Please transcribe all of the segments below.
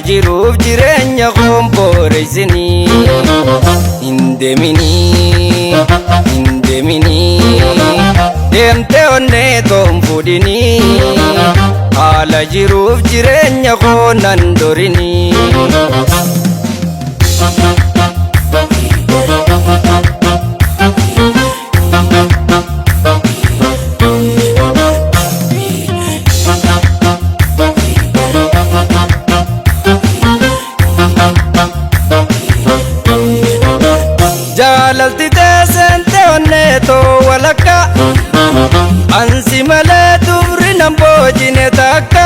jiruuf jireenya komboreessinii hindeeminii deemtee onnee toon fuudhinii haala jiruuf jireenya koonan dorinii. Jaalalti teessente onnee too walakka ansi malee dubri nan boojine takka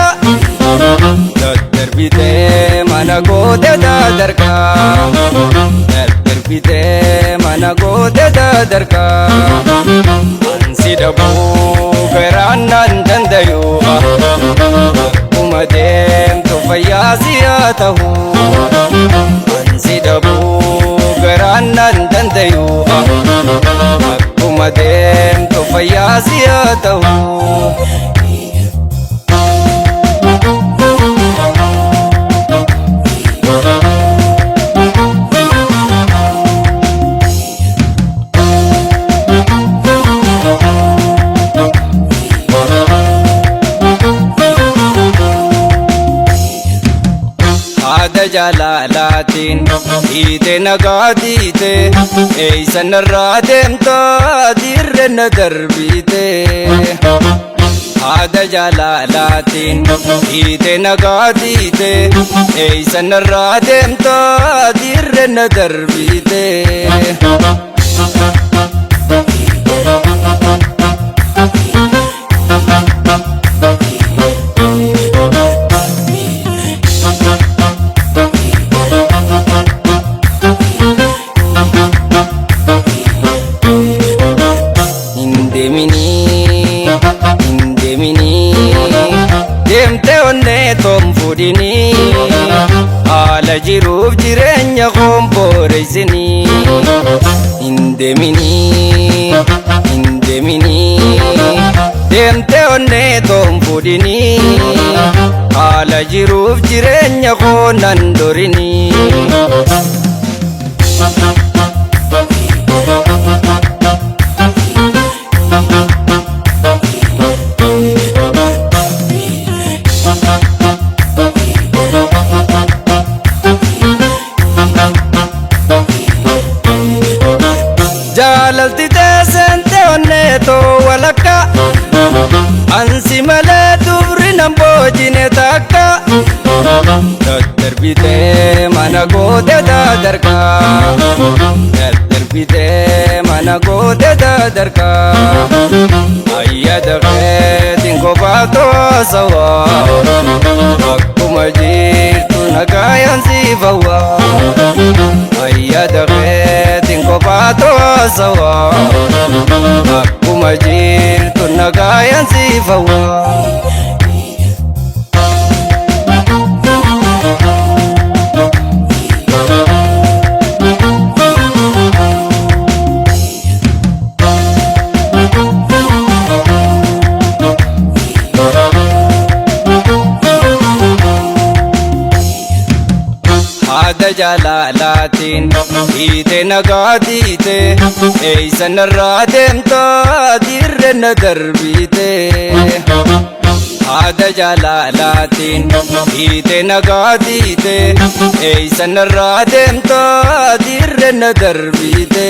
daddarbitee mana goote dadarkaa daddarbitee mana goote dadarkaa ansi dhabuu garaan nan dandayu akkuma deemtu fayyaa si haa ta'u ansi dhabuu garaan nan dandayu akkuma deemtu fayyaa si haa ta'u. Haada jaalalatiin hiite nagaa diite eeysan irraa deemtaa dirre na darbite. Haada jaalalatiin hiite nagaa diite eeysan irraa deemtaa dirre na darbite. Hindeeminii deemtee onnee toon fuudhinii haala jiruuf jireenya komboreessinii hindeeminii deemtee onnee toon fuudhinii haala jiruuf jireenya koonan dorinii. Jaalalti teessente onnee too walakka ansi malee dubri nan boojine takka daddarbitee mana goote dadarkaa daddarbitee mana goote dadarkaa ayyada keetiin kophaatoo haasawaa akkuma jirtu nagaayan siifawaa ayyada keetiin kophaatoo haasawaa akkuma jirtu nagaayan siifawaa. Haada jaalalatiin hiite nagaa diite eeysan irraa deemtaa dirre na darbite. Haada jaalalatiin hiite nagaa diite eeysan irraa deemtaa dirre na darbite.